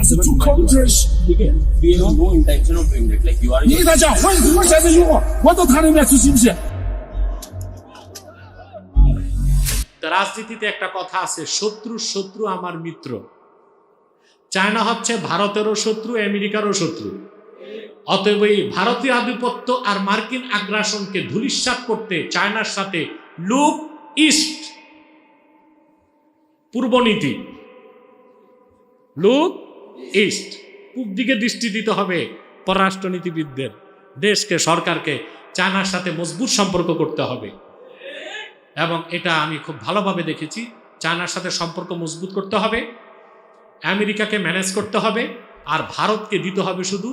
to countries。We have no intention of doing that. Like you are.你给他讲换我现在有我到他那边去行不行？ রাজনীতিতে একটা কথা আছে, শত্রুর শত্রু আমার মিত্র। চায়না হচ্ছে ভারতেরও শত্রু, আমেরিকারও শত্রু। অতএব এই ভারতীয় আধিপত্য আর মার্কিন আগ্রাসনকে ধূলিসাৎ করতে চায়নার সাথে লুক ইস্ট, পূর্ব নীতি, লুক ইস্ট, পূব দিকে দৃষ্টি দিতে হবে পররাষ্ট্রনীতিবিদদের। দেশকে, সরকারকে চায়নার সাথে মজবুত সম্পর্ক করতে হবে এবং এটা আমি খুব ভালোভাবে দেখেছি। চায়নার সাথে সম্পর্ক মজবুত করতে হবে, আমেরিকাকে ম্যানেজ করতে হবে, আর ভারতকে দিতে হবে শুধু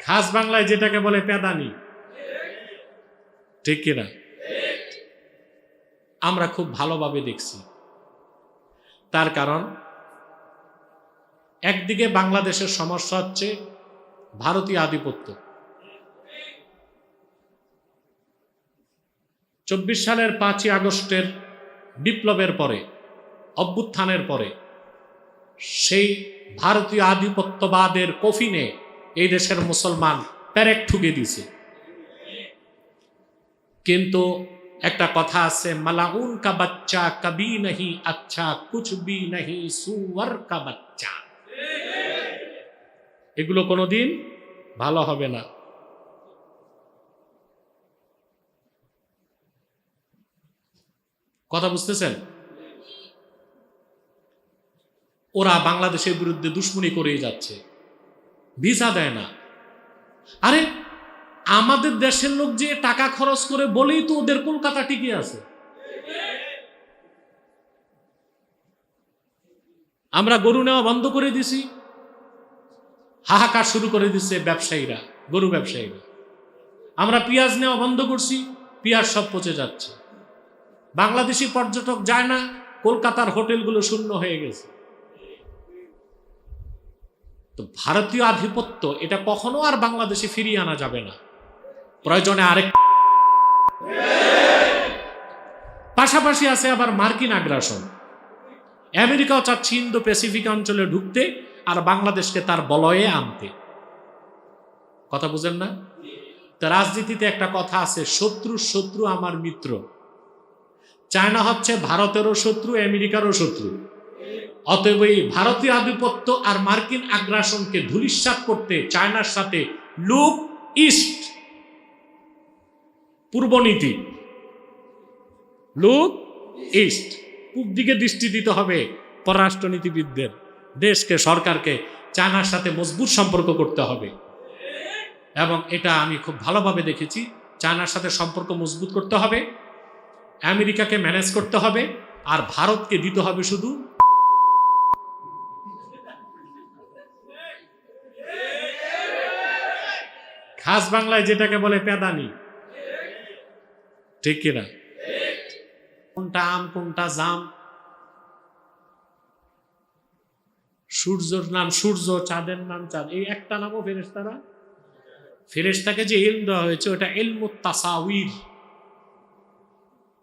খাস বাংলায় যেটাকে বলে পেদানি। ঠিক কিনা? আমরা খুব ভালোভাবে দেখছি। তার কারণ একদিকে বাংলাদেশের সমস্যা হচ্ছে ভারতীয় আধিপত্য। 24 সালের 5ই আগস্টের বিপ্লবের পরে, অভ্যুত্থানের পরে সেই ভারতীয় আধিপত্যবাদের কফিনে এই দেশের মুসলমান পেরেক ঠুকে দিছে। কিন্তু একটা কথা আছে, মালাউন কা বাচ্চা কবি नहीं अच्छा कुछ भी नहीं সুয়ার কা বাচ্চা। এগুলো কোনোদিন ভালো হবে না। কথা বুঝতেছেন? ওরা বাংলাদেশের বিরুদ্ধে দুশ্মনী করেই যাচ্ছে, ভিসা দেয় না। আরে আমাদের দেশের লোক যে টাকা খরচ করে বলেই তো ওদের কলকাতা টিকে আছে। আমরা গরু নেওয়া বন্ধ করে দিছি, হাহাকার শুরু করে দিচ্ছে ব্যবসায়ীরা, গরু ব্যবসায়ীরা। আমরা পেঁয়াজ নেওয়া বন্ধ করছি, পেঁয়াজ সব পচে যাচ্ছে। বাংলাদেশি পর্যটক যায় না, কলকাতার হোটেলগুলো শূন্য হয়ে গেছে। তো ভারতীয় আধিপত্য এটা কখনো আর বাংলাদেশে ফিরিয়ে আনা যাবে না। প্রয়োজনে আরেক পাশাপাশি আছে আবার মার্কিন আগ্রাসন। আমেরিকাও চাচ্ছে ইন্দো প্যাসিফিক অঞ্চলে ঢুকতে আর বাংলাদেশকে তার বলয়ে আনতে। কথা বুঝেন না? তো রাজনীতিতে একটা কথা আছে, শত্রুর শত্রু আমার মিত্র। চায়না হচ্ছে ভারতেরও শত্রু, আমেরিকারও শত্রু। অতএব এই ভারতীয় আধিপত্য আর মার্কিন আগ্রাসনকে ধূলিসাৎ করতে চায়নার সাথে লুক ইস্ট, পূর্ব নীতি, লুক ইস্ট, পূব দিকে দৃষ্টি দিতে হবে পররাষ্ট্রনীতিবিদদের। দেশকে, সরকারকে চায়নার সাথে মজবুত সম্পর্ক করতে হবে এবং এটা আমি খুব ভালোভাবে দেখেছি। চায়নার সাথে সম্পর্ক মজবুত করতে হবে, আমেরিকাকে ম্যানেজ করতে হবে, আর ভারতকে দিতে হবে শুধু খাস বাংলায় যেটাকে বলে পেদানি। ঠিক কিনা? কোনটা আম কোনটা জাম, সূর্যর নাম সূর্য, চাঁদের নাম চাঁদ, এই একটা নামও ফেরেশতারা, ফেরেশতাকে যে ইলম দেওয়া হয়েছে ওটা ইলমুত তাসাউইর,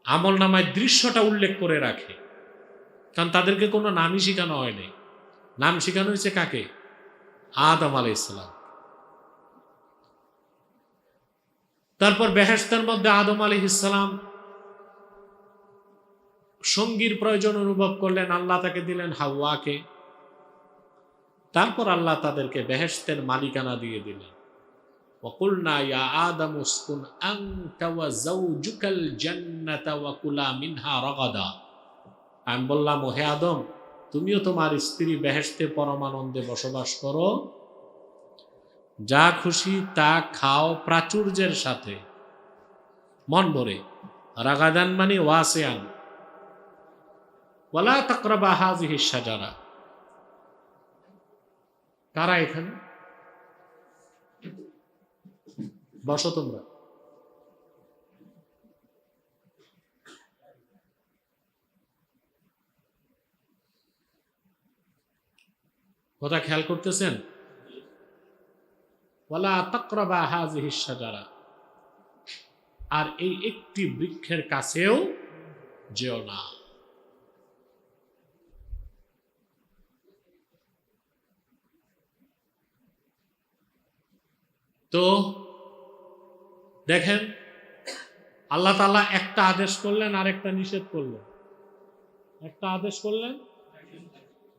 আমল নামায় দৃশ্যটা উল্লেখ করে রাখে। কারণ তাদেরকে কোনো নামই শেখানো হয়নি। নাম শেখানো হয়েছে কাকে? আদম আলাইহিস সালাম। তারপর বেহেশতের মধ্যে আদম আলাইহিস সালাম সঙ্গীর প্রয়োজন অনুভব করলেন, আল্লাহ তাকে দিলেন হাওয়াকে। তারপর আল্লাহ তাদেরকে বেহেশতের মালিকানা দিয়ে দিলেন। ওয়াকুলনা ইয়া আদম উসকুন আনতা ওয়া যাওজুকাল জান্নাতা ওয়া কুলা মিনহা রাগাদা। আমি বললাম, ও হে আদম, তুমিও তোমার স্ত্রী বেহেশতে পরমানন্দে বসবাস করো, যা খুশি তা খাও প্রাচুর্যের সাথে, মন ভরে। রাগাদান মানে ওয়াসিয়ান। ওয়ালা তাকরাবা হাযিহিশ শাজারা। কারা এখানে? বসো তোমরা। কথা খেয়াল করতেছেন? ওয়ালা তাকরাবা হাযিহিশ শাজারা। আর এই একটি বৃক্ষের কাছেও যেও না। তো দেখেন, আল্লাহ তাআলা একটা আদেশ করলেন আর একটা নিষেধ করলেন। একটা আদেশ করলেন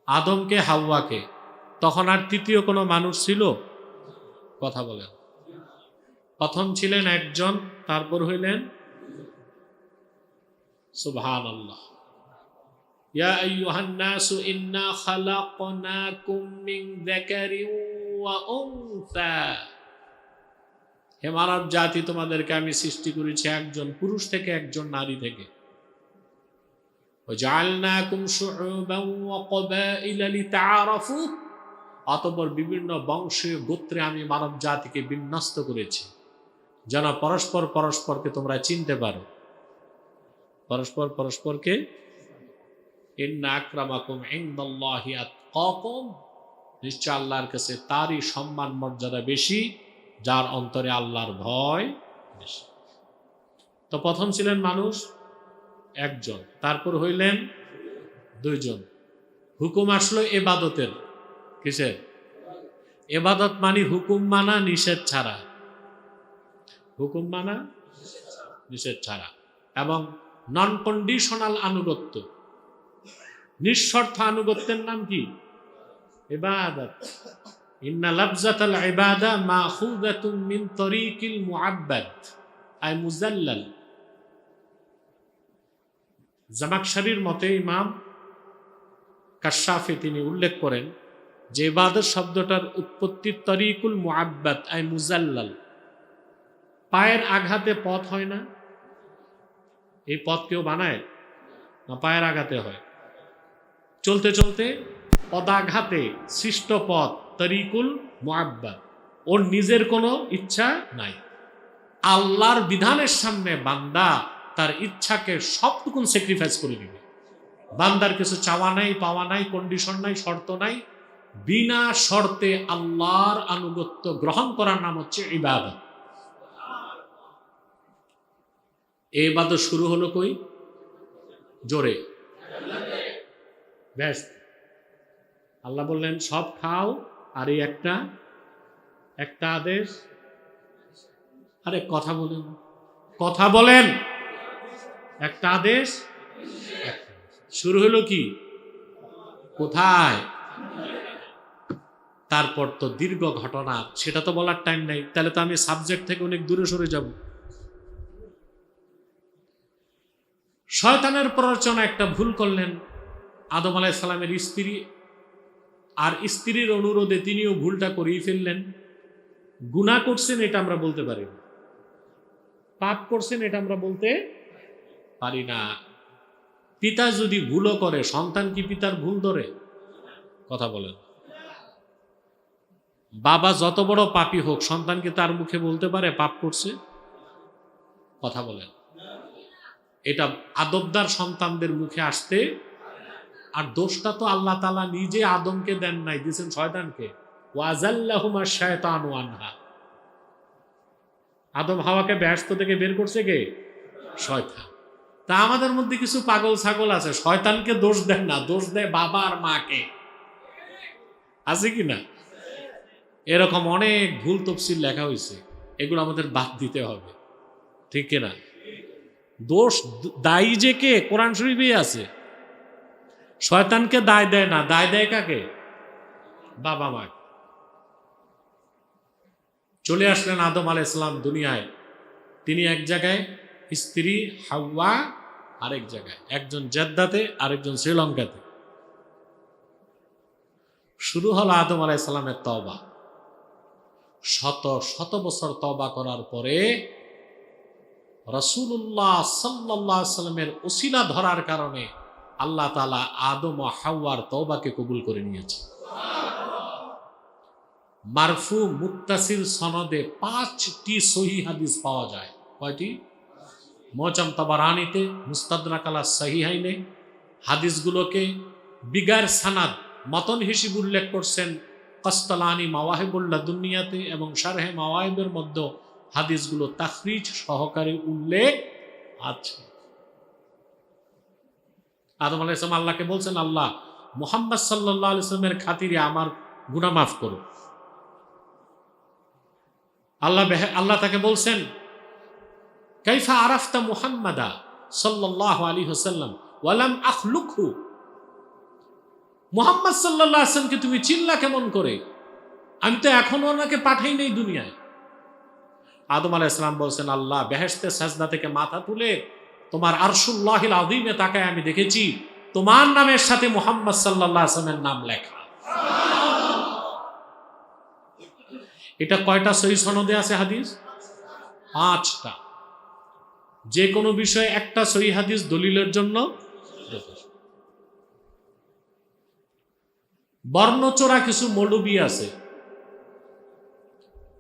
আদমকে, হাওয়াকে, তখন আর তৃতীয় কোনো মানুষ ছিল? কথা বলেন। প্রথম ছিলেন একজন, তারপর হইলেন সুবহানাল্লাহ। ইয়া আইয়ুহান নাসু ইন্না খালাকনাকুম মিন যাকারিন ওয়া উনসা, হে মানব জাতি, তোমাদেরকে আমি সৃষ্টি করেছি একজন পুরুষ থেকে একজন নারী থেকে। ওয়াজআলনাকুম শুউবান ওয়া ক্বাবাইলা লিতাআরাফু, অতঃপর বিভিন্ন বংশীয় গোত্রে আমি মানব জাতিকে বিন্যস্ত করেছি যেন পরস্পর পরস্পরকে তোমরা চিনতে পারো। পরস্পর পরস্পরকে, ইন্না আকরামাকুম ইনদাল্লাহি আতকাকুম, নিশ্চয় আল্লাহর কাছে তারই সম্মান মর্যাদা বেশি যার অন্তরে আল্লাহর ভয় বেশি। তো প্রথম ছিলেন মানুষ একজন, তারপর হইলেন দুইজন। হুকুম আসলো ইবাদতের। কিসের? ইবাদত মানে হুকুম মানা, নিষেধ ছাড়া। হুকুম মানা, নিষেধ ছাড়া, এবং নন কন্ডিশনাল আনুগত্য। নিঃশর্ত আনুগত্যের নাম কি? ইবাদত। ইন্না লাফজাতাল ইবাদা মাখুযাতুম মিন তরিকিল মুআব্বাদ আই মুজাল্লাল। জামাকশরীর মতে ইমাম কাশাফি তিনি উল্লেখ করেন যে ইবাদত শব্দটার উৎপত্তি তরিকুল মুআব্বাদ আই মুজাল্লাল। পায়ের আঘাতে পথ হয় না? এই পথ কেউ বানায় না? পায়ের আঘাতে হয়। চলতে চলতে পদাঘাতে সৃষ্ট পথ তরিকুল মুআব্বাদ। ওর নিজের কোনো ইচ্ছা নাই। আল্লাহর বিধানের সামনে বান্দা তার ইচ্ছাকে সবটুকুন স্যাক্রিফাইস করে দিবে। বান্দার কিছু চাওয়া নাই, পাওয়া নাই, কন্ডিশন নাই, শর্ত নাই। বিনা শর্তে আল্লাহর আনুগত্য গ্রহণ করার নাম হচ্ছে ইবাদত। এই ইবাদত শুরু হলো কই? জোরে ব্যাস। আল্লাহ বললেন সব খাও, আর এই একটা আদেশ। আরে কথা বলেন, কথা বলেন। একটা আদেশ, শুরু হলো কি? কোথায়? তারপর তো দীর্ঘ ঘটনা, সেটা তো বলার টাইম নাই। তাহলে তো আমি সাবজেক্ট থেকে অনেক দূরে সরে যাব। শয়তানের প্ররোচনা একটা ভুল করলেন আদম আলাইহিস সালামের স্ত্রী, আর স্ত্রীর অনুরোধে তিনিও ভুলটা করেই ফেললেন। গুনাহ করছেন এটা আমরা বলতে পারি না, পাপ করছেন এটা আমরা বলতে পারি না। পিতা যদি ভুলও করে, সন্তান কি পিতার ভুল ধরে? কথা বলেন। বাবা যত বড় পাপী হোক, সন্তান কি তার মুখে বলতে পারে পাপ করছে? কথা বলেন। এটা আদবদার সন্তানদের মুখে আসতে, আর দোষটা তো আল্লাহ তাআলা নিজে আদমকে দেন নাই, দিয়েছেন শয়তানকে। ওয়াজাল্লাহুমা শায়তানু আনহা। আদম হাওয়াকে বেহেশত থেকে বের করছে কে? শয়তান। তা আমাদের মধ্যে কিছু পাগল ছাগল আছে, শয়তানকে দোষ দেন না, দোষ দেয় বাবা আর মাকে। আছে কি না? এরকম অনেক ভুল তফসিল লেখা হয়েছে, এগুলো আমাদের বাদ দিতে হবে, ঠিক কিনা? দোষ দায়ী যে কে? কোরআন শরীফে আছে। শয়তানকে দায় দেয় না, দায় দেয় কাকে? বাবা মা। চলে আসলেন আদম আলাইহিস সালাম দুনিয়ায়। তিনি এক জায়গায়, স্ত্রী হাওয়া আরেক জায়গায়, একজন জেদ্দাতে আরেকজন শ্রীলঙ্কাতে। শুরু হলো আদম আলাইহিস সালামের তওবা। শত শত বছর তওবা করার পরে রাসূলুল্লাহ সাল্লাল্লাহু আলাইহি ওয়াসাল্লামের ওসিলা ধরার কারণে আল্লাহ তাআলা আদম ও হাওয়ার তওবাকে কবুল করে নিয়েছে। মারফু মুত্তাসিল সনদে 5টি সহিহ হাদিস পাওয়া যায়। কয়টি? মুআজ্জাম তাবারানীতে, মুস্তাদরাক আলা সাহিহাইনে হাদিসগুলোকে বিগার সানাদ মতন হিসেবে উল্লেখ করছেন কাসতালানি মাওয়াহিবুল লাদুনিয়াতে, এবং শারহে মাওয়াহিবের মধ্যে হাদিসগুলো তাখরিজ সহকারে উল্লেখ আছে। আদম আলাইহিস সালাম আল্লাহকে বলছেন, আল্লাহ মুহাম্মদ সাল্লাল্লাহু আলাইহি ওয়াসাল্লামের খাতিরে আমার গুনাহ মাফ করো। আল্লাহ তাকে বলছেন, কাইফা আরাফতা মুহাম্মাদা সাল্লাল্লাহু আলাইহি ওয়াসাল্লাম ওয়া লাম আখলুকহু, মুহাম্মদ সাল্লাল্লাহু আলাইহি ওয়াসাল্লামকে তুমি চিনলা কেমন করে, আমি তো এখনো ওনাকে পাঠাই নেই দুনিয়ায়। আদম আলাইহিস সালাম বলছেন, আল্লাহ বেহেশতে সাজদা থেকে মাথা তুলে তোমার আরশুল্লাহিল আযীমে তাকায় আমি দেখেছি তোমার নামের সাথে মুহাম্মদ সাল্লাল্লাহু আলাইহি ওয়াসাল্লামের নাম লেখা। এটা কয়টা সহিহ সনদে আছে হাদিস? 5টা। যে কোনো বিষয়ে একটা সহিহ হাদিস দলিলের জন্য যথেষ্ট। বর্ণচোরা কিছু মৌলবী আছে,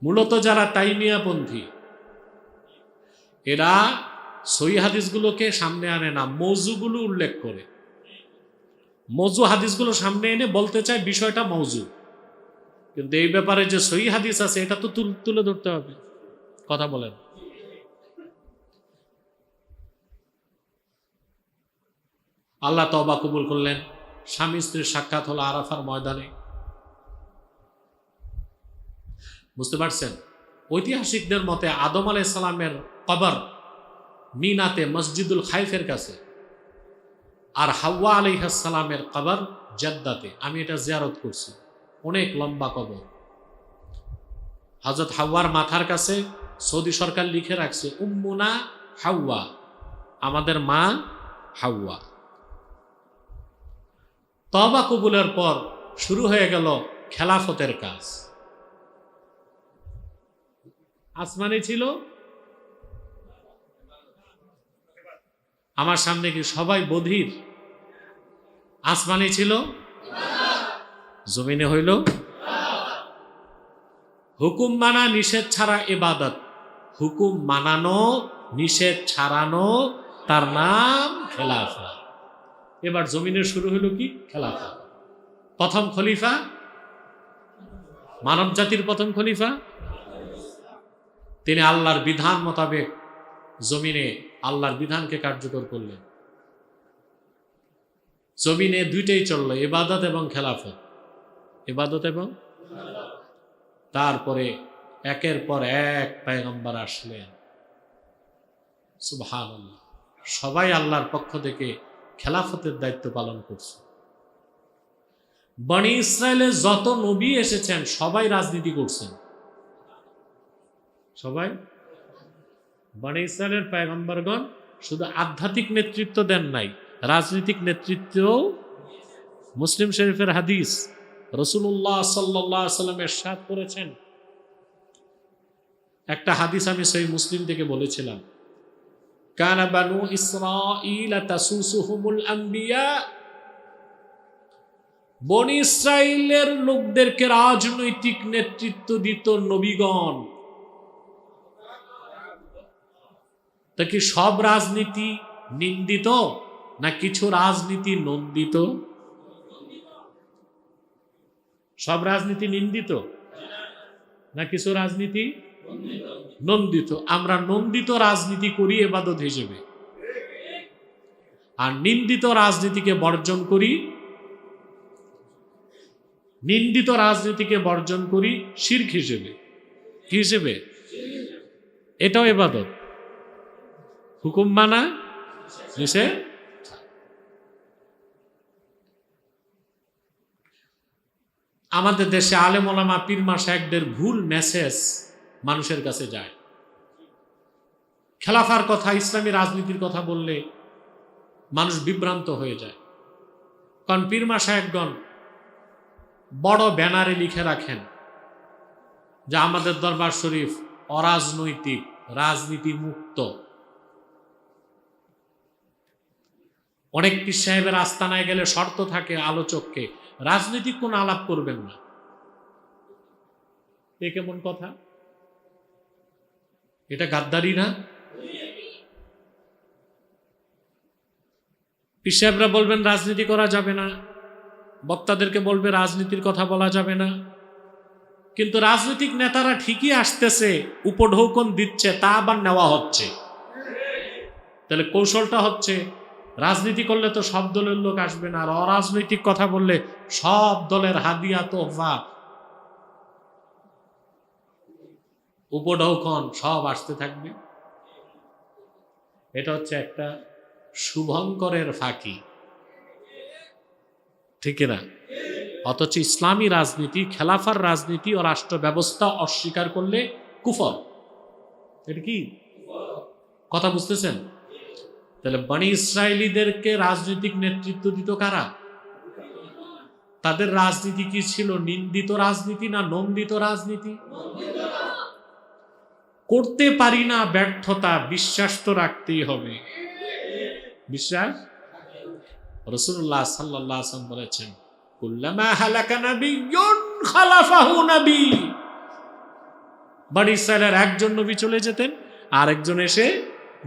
মূলত যারা তাইমিয়াপন্থী, এরা সহিহ হাদিসগুলোকে সামনে আনে না, মওজুগুলো উল্লেখ করে। মওজু হাদিসগুলো সামনে এনে বলতে চায় বিষয়টা মওজু, কিন্তু এই ব্যাপারে যে সহিহ হাদিস আছে এটা তো তুলে ধরতে হবে। কথা বলেন। আল্লাহ তওবা কবুল করলেন, স্বামী স্ত্রীর সাক্ষাৎ হলো আরাফার ময়দানে। বুঝতে পারছেন? ঐতিহাসিকদের মতে আদম আলাইহিস সালামের কবর মিনাতে মসজিদুল খাইফের কাছে, আর হাওয়া আলাইহিস সালামের কবর জেদ্দাতে। আমি এটা জিয়ারত করছি, অনেক লম্বা কবর। হযরত হাওয়ার মাথার কাছে সৌদি সরকার লিখে রাখছে উম্মুনা হাওয়া, আমাদের মা হাওয়া। তওবা কবুলের পর শুরু হয়ে গেল খেলাফতের কাজ। আসমানে ছিল, আমার সামনে কি সবাই বধির? আসমানে ছিল, জমিনে হইল। হুকুম মানা নিষেধ ছাড়া ইবাদত, হুকুম মানানো নিষেধ ছাড়ানো, তার নাম খেলাফত। এবার জমিনে শুরু হইল কি? খেলাফত। প্রথম খলিফা, মানব জাতির প্রথম খলিফা, তিনি আল্লাহর বিধান মোতাবেক জমিনে আল্লাহর বিধানকে কার্যকর করলেন। জমিনে দুইটাই চলল, ইবাদত এবং খেলাফত। ইবাদত এবং তারপরে একের পর এক পয়গম্বর আসলেন। সুবহানাল্লাহ। সবাই আল্লাহর পক্ষ থেকে খেলাফতের দায়িত্ব পালন করছে। বনি ইসরায়েলের যত নবী এসেছেন সবাই রাজনীতি করছেন। সবাই। বনি ইসরায়েলের পয়গম্বরগণ শুধু আধ্যাত্মিক নেতৃত্ব দেন নাই, রাজনৈতিক নেতৃত্বও। মুসলিম শরীফের হাদিস, রাসূলুল্লাহ সাল্লাল্লাহু আলাইহি ওয়াসাল্লাম ইরশাদ করেছেন, একটা হাদিস আমি সহিহ মুসলিম থেকে বলেছিলাম, কানা বানু ইসরাঈল তাসুসুহুমুল আম্বিয়া, বনি ইসরাইলের লোকদেরকে রাজনৈতিক নেতৃত্ব দিত নবীগণ। তা কি সব রাজনীতি নিন্দিত, না কিছু রাজনীতি নন্দিত? সব রাজনীতি নিন্দিত, না কিছু রাজনীতি নন্দিত? আমরা নন্দিত রাজনীতি করি ইবাদত হিসেবে, আর নিন্দিত রাজনীতিকে বর্জন করি, নিন্দিত রাজনীতিকে বর্জন করি শিরক হিসেবে। কি হিসেবে? এটাও ইবাদত। হুকুম মানা নিষেধ। আমাদের দেশে আলেম ওলামা পীর মাশায়েখদের ভুল মেসেজ মানুষের কাছে যায়। খেলাফার কথা, ইসলামী রাজনীতির কথা বললে মানুষ বিভ্রান্ত হয়ে যায়। কারণ পীর মাশায়েখগণ বড় ব্যানারে লিখে রাখেন যে আমাদের দরবার শরীফ অরাজনৈতিক, রাজনীতি মুক্ত। অনেক পীর সাহেবের আস্তানায় গেলে শর্ত থাকে আলোচককে, রাজনৈতিক কোন আলাপ করবেন না। এ কেমন কথা? এটা গাদ্দারি না? পীর সাহেবরা বলবেন রাজনীতি করা যাবে না, বক্তাদেরকে বলবে রাজনীতির কথা বলা যাবে না, কিন্তু রাজনৈতিক নেতারা ঠিকই আসতেছে, উপঢৌকন দিচ্ছে, তা আবার নেওয়া হচ্ছে। তাহলে কৌশলটা হচ্ছে রাজনীতি করলে তো সব দলের লোক আসবে না, আর অরাজনৈতিক কথা বললে সব দলের হাদিয়া তোহফা উপঢৌকন সব আসতে থাকবে। এটা হচ্ছে একটা শুভঙ্করের ফাঁকি, ঠিক না? অথচ ইসলামী রাজনীতি, খেলাফার রাজনীতি ও রাষ্ট্র ব্যবস্থা অস্বীকার করলে কুফর। এটা কি কথা বুঝতেছেন? তাহলে বনি ইসরায়েলীদেরকে রাজনৈতিক নেতৃত্ব দিত কারা? তাদের রাজনীতি কি ছিল? নিন্দিত রাজনীতি না নন্দিত রাজনীতি? করতে পারি না ব্যর্থতা, বিশ্বাস তো রাখতেই হবে। বিশ্বাস, রাসূলুল্লাহ সাল্লাল্লাহু আলাইহি ওয়াসাল্লাম বলেছেন, কুল্লামা হালাকা নাবিয়্যুন খালাফাহু নবী। বনি ইসরায়েলের একজন নবী চলে যেতেন, আরেকজন এসে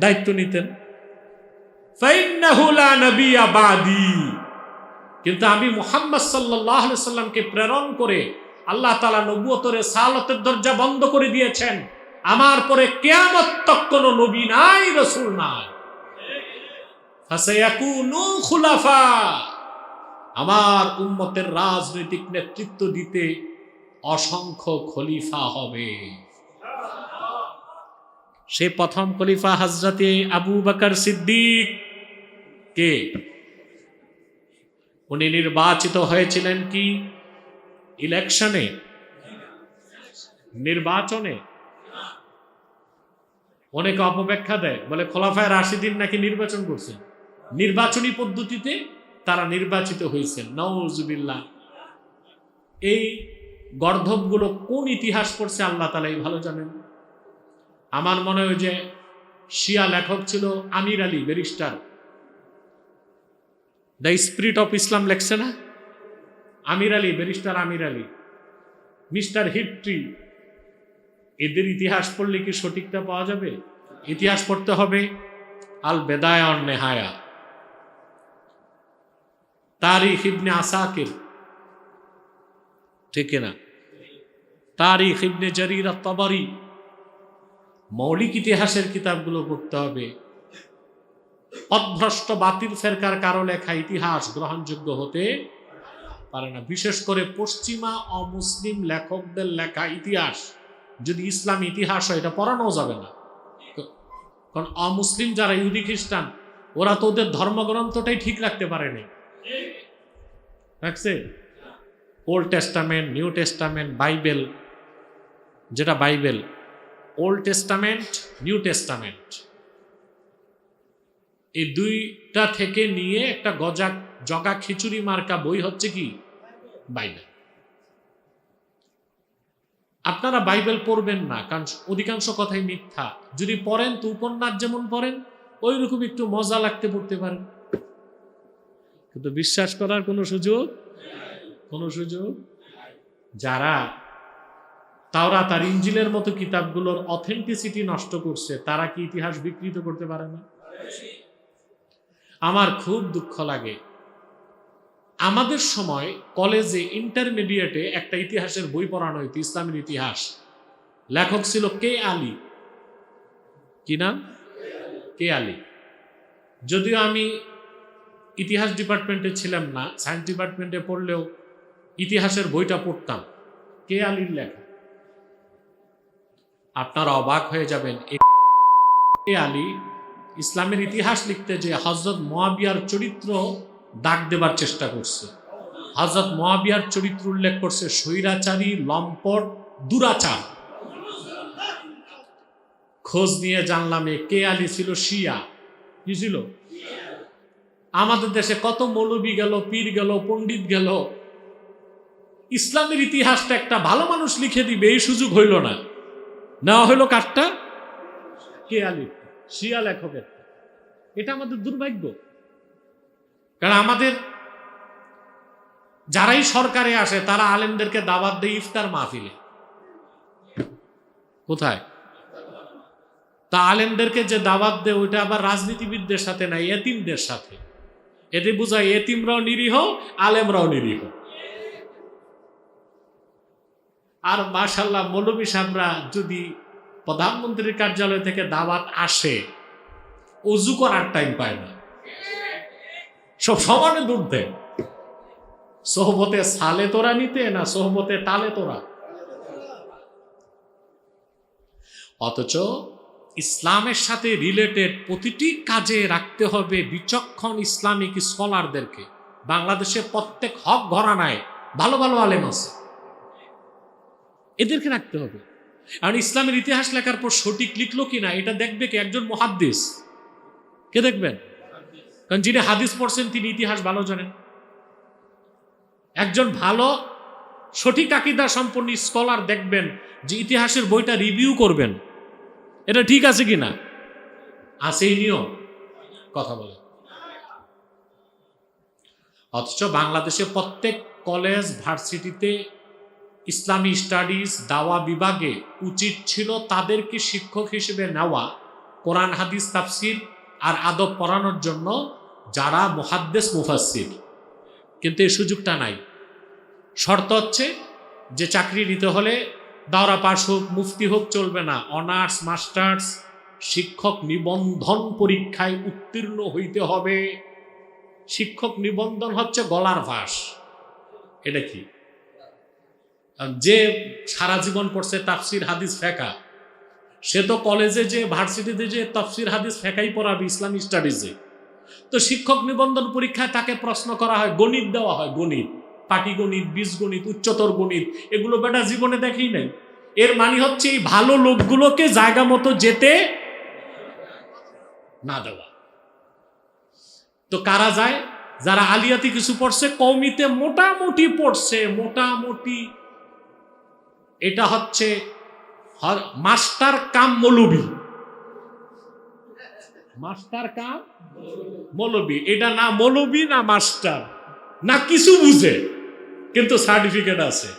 দায়িত্ব নিতেন। ফাইন্নাহু লা নাবিয়্যা বাদি, কিন্তু আমি মুহাম্মদ সাল্লাল্লাহু আলাইহি ওয়াসাল্লামকে প্রেরণ করে আল্লাহ তাআলা নবুয়তের রিসালাতের দরজা বন্ধ করে দিয়েছেন। আমার পরে কিয়ামত তক কোনো নবী নাই, রাসূল নাই। ফাসায়াকুনু খুলাফা, আমার উম্মতের রাজনৈতিক নেতৃত্ব দিতে অসংখ্য খলিফা হবে। সে প্রথম খলিফা হযরতে আবু বকর সিদ্দিক কে? উনি নির্বাচিত হয়েছিলেন কি ইলেকশনে? নির্বাচনে? অনেকে অপব্যাখ্যা দেয়, বলে খোলাফায়ে রাশিদিন নাকি নির্বাচন করছেন। নির্বাচনী পদ্ধতিতে তারা নির্বাচিত হয়েছেন। নাউজুবিল্লাহ। এই গর্ধবগুলো কোন ইতিহাস পড়ছে আল্লাহ তাআলাই ভালো জানেন। আমার মনে হয় যে শিয়া লেখক ছিল Amir Ali, barrister, the spirit of Islam লেখছে না? Amir Ali, barrister Amir Ali, mister Hitti, এদের ইতিহাস পড়লে কি সঠিকটা পাওয়া যাবে? ইতিহাস পড়তে হবে আল বেদায়া ওয়ান নেহায়া, তারিখ ইবনে আসাকির, ঠিক না? তারিখ ইবনে জারির আত-তাবারি, মৌলিক ইতিহাসের কিতাবগুলো পড়তে হবে। পথভ্রষ্ট বাতিল ফেরকার কারো লেখা ইতিহাস গ্রহণযোগ্য হতে পারে না। বিশেষ করে পশ্চিমা অমুসলিম লেখকদের লেখা ইতিহাস যদি ইসলাম ইতিহাস হয়, এটা পড়ানো যাবে না। কারণ অমুসলিম যারা ইহুদি খ্রিস্টান, ওরা তো ওদের ধর্মগ্রন্থটাই ঠিক রাখতে পারেনি। রাখছে Old Testament, New Testament, Bible, যেটা Bible, Old Testament, New Testament, এই দুইটা থেকে নিয়ে একটা জগা খিচুড়ি মার্কা বই হচ্ছে কি বাইবেল। আপনারা বাইবেল পড়বেন না, কারণ অধিকাংশ কথাই মিথ্যা। যদি পড়েন তো উপন্যাস যেমন পড়েন ওই রকম একটু মজা লাগতে পড়তে পারেন, কিন্তু বিশ্বাস করার কোনো সুযোগ। যারা তাওরাত আর ইনজিলের মতো কিতাবগুলোর অথেন্টিসিটি নষ্ট করছে, তারা কি ইতিহাস বিকৃত করতে পারে না? আমার খুব দুঃখ লাগে, আমাদের সময় কলেজে ইন্টারমিডিয়েটে একটা ইতিহাসের বই পড়ানো হইতো, ইসলামের ইতিহাস। লেখক ছিল কে আলী। কি নাম? কে আলী। যদিও আমি ইতিহাস ডিপার্টমেন্টে ছিলাম না, সায়েন্স ডিপার্টমেন্টে পড়লেও ইতিহাসের বইটা পড়তাম। কে আলীর লেখা। আপনারা অবাক হয়ে যাবেন, কে আলী ইসলামের ইতিহাস লিখতে যে হযরত মুয়াবিয়ার চরিত্র দাগ দেবার চেষ্টা করছে। হযরত মুয়াবিয়ার চরিত্র উল্লেখ করছে স্বৈরাচারী, লম্পট, দুরাচার। খোঁজ নিয়ে জানলাম কে আলী ছিল শিয়া। কি ছিল? আমাদের দেশে কত মৌলবী গেল, পীর গেল, পণ্ডিত গেল, ইসলামের ইতিহাসটা একটা ভালো মানুষ লিখে দিবে এই সুযোগ হইল না, নেওয়া হইল কারটা? কে আলী, শিয়া লেখকের। এটা আমাদের দুর্ভাগ্য। কারণ আমাদের যারাই সরকারে আসে তারা আলেমদেরকে দাওয়াত দেয় ইফতার মাহফিলে। কোথায়? তা আলেমদেরকে যে দাওয়াত দেয় ওইটা আবার রাজনীতিবিদদের সাথে না, এতিমদের সাথে। এতে বোঝায় এতিমরাও নিরীহ, আলেমরাও নিরীহ। আর মাশাআল্লাহ মৌলভী সাহেবরা যদি প্রধানমন্ত্রীর কার্যালয় থেকে দাওয়াত আসে, অজু করার টাইম পায় না। সব সমানে দুধ দেয়। সোহবতে সালে তোরা নিতে না সোহবতে তালে তোরা। অথচ ইসলামের সাথে রিলেটেড প্রতিটি কাজে রাখতে হবে বিচক্ষণ ইসলামিক স্কলারদেরকে। বাংলাদেশে প্রত্যেক হক ঘরানায় ভালো ভালো আলেম আছে, এদেরকে রাখতে হবে। আর ইসলামের ইতিহাস লেখার পর সঠিক লিখলো কিনা এটা দেখবে কি একজন মুহাদ্দিস। কে দেখবেন? কারণ যিনি হাদিস পড়ছেন তিনি ইতিহাস ভালো জানেন। একজন ভালো সঠিক আকীদা সম্পন্ন স্কলার দেখবেন যে ইতিহাসের বইটা রিভিউ করবেন, এটা ঠিক আছে কিনা, আছে এই নিয়ম, কথা বলে। অথচ বাংলাদেশে প্রত্যেক কলেজ ভার্সিটিতে ইসলামী স্টাডিজ দাওয়া বিভাগে উচিত ছিল তাদেরকে শিক্ষক হিসেবে নেওয়া, কোরআন হাদিস তাফসির আর আদব পড়ানোর জন্য যারা মুহাদ্দিস মুফাসসির, কিন্তু এই সুযোগটা নাই। শর্ত হচ্ছে যে চাকরি নিতে হলে দাওরা পাস হোক, মুফতি হোক চলবে না, অনার্স মাস্টার্স শিক্ষক নিবন্ধন পরীক্ষায় উত্তীর্ণ হইতে হবে। শিক্ষক নিবন্ধন হচ্ছে গলার ফাঁস। এটা কি? যে সারা জীবন পড়ছে তাফসির হাদিস ফেকা, সে তো কলেজে যে ভার্সিটিতে যে তাফসির হাদিস ফেকাই পড়াবে ইসলামী স্টাডিজে। তো শিক্ষক নিবন্ধন পরীক্ষায় তাকে প্রশ্ন করা হয়, গণিত দেওয়া হয়, গণিত, পাটিগণিত, বীজগণিত, উচ্চতর গণিত, এগুলো বেটা জীবনে দেখেই নাই। এর মানে হচ্ছে এই ভালো লোকগুলোকে জায়গা মতো যেতে না দেওয়া। তো কারা যায়? যারা আলিয়াতি কিছু পড়ছে, কওমিতে মোটামুটি পড়ছে, মোটামুটি, এটা হচ্ছে মাস্টার কাম মৌলবি, মাস্টার কাম মৌলবি। এটা না মৌলবি না মাস্টার না কিছু বুঝে, কিন্তু সার্টিফিকেট আছে।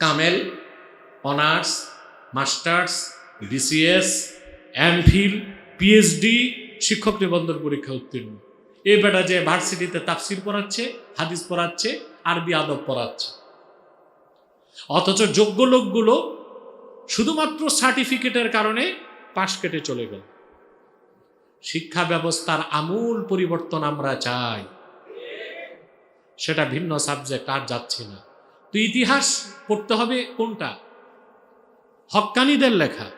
কামেল, honours, masters, BCS, MPhil, PhD, শিক্ষক নিবন্ধন পরীক্ষা উত্তীর্ণ। এই বেটা যে ভার্সিটিতে তাফসির পড়াচ্ছে, হাদিস পড়াচ্ছে, আরবি আদব পড়াচ্ছে। অথচ যোগ্য লোকগুলো শুধুমাত্র সার্টিফিকেটের কারণে পাশ কেটে চলে গেল। শিক্ষা ব্যবস্থার আমূল পরিবর্তন আমরা চাই, সেটা ভিন্ন সাবজেক্ট, আর যাচ্ছে না। তো ইতিহাস পড়তে হবে কোনটা? হক্কানীদের লেখা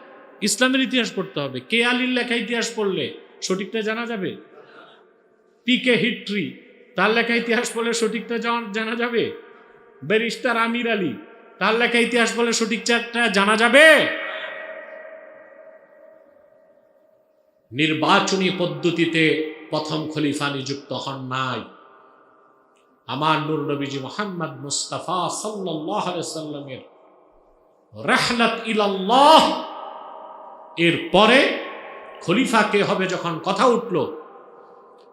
ইসলামের ইতিহাস পড়তে হবে। কে আলীর লেখা ইতিহাস পড়লে সঠিকটা জানা যাবে। পিকে হিট্রি তার লেখা ইতিহাস পড়লে সঠিকটা জানা যাবে। ব্যারিস্টার আমির আলী তার লেখা ইতিহাস পড়লে সঠিকটা জানা যাবে। নির্বাচনী পদ্ধতিতে প্রথম খলিফা নিযুক্ত হন নাই। আমার নূর নবীজি মুহাম্মদ মুস্তাফা সাল্লাল্লাহু আলাইহি সাল্লামের রাহলাত ইলাল্লাহ এর পরে খলিফা কে হবে যখন কথা উঠল,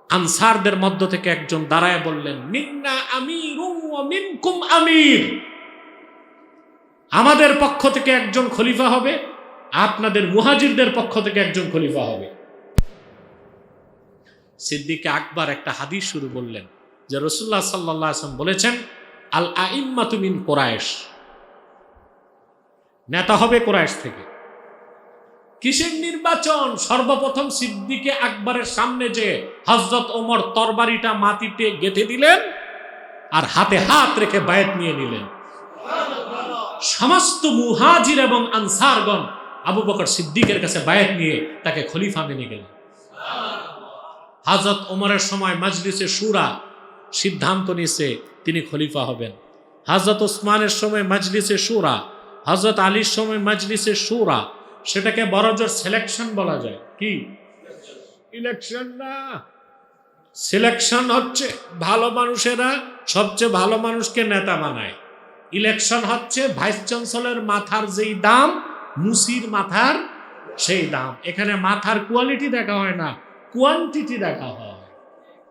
আনসারদের মধ্য থেকে একজন দাঁড়ায় বললেন, মিন্না আমিরুম ওয়া মিনকুম আমির, আমাদের পক্ষ থেকে একজন খলিফা হবে, আপনাদের মুহাজিরদের পক্ষ থেকে একজন খলিফা হবে। সিদ্দিক আকবর একটা হাদিস শুরু বললেন যে রাসূলুল্লাহ সাল্লাল্লাহু আলাইহি ওয়াসাল্লাম বলেছেন, আল আইম্মাতু মিন কুরাইশ, নেতা হবে কুরাইশ থেকে। কিসের নির্বাচন? সর্বপ্রথম সিদ্দিকে আকবরের সামনে যে হযরত ওমর তরবারিটা মাটিতে গেঁথে দিলেন আর হাতে হাত রেখে বায়াত নিয়ে নিলেন। সমস্ত মুহাজির এবং আনসারগণ আবু বকর সিদ্দিকের কাছে বায়াত নিয়ে তাকে খলিফা মেনে গেলেন। হযরত ওমরের সময় মাজলিসে শুরা সিদ্ধান্ত নিয়েছে তিনি খলিফা হবেন। হযরত ওসমানের সময় মাজলিসে শুরা, হযরত আলীর সময় মাজলিসে শুরা, সেটাকে বড়জোর সিলেকশন বলা যায়। কি ইলেকশন না, সিলেকশন হচ্ছে ভালো মানুষেরা সবচেয়ে ভালো মানুষকে নেতা বানায়। ইলেকশন হচ্ছে ভাইস চ্যান্সেলর মাথার যেই দাম, মুসির মাথার সেই দাম। এখানে মাথার কোয়ালিটি দেখা হয় না, কোয়ান্টিটি দেখা হয়।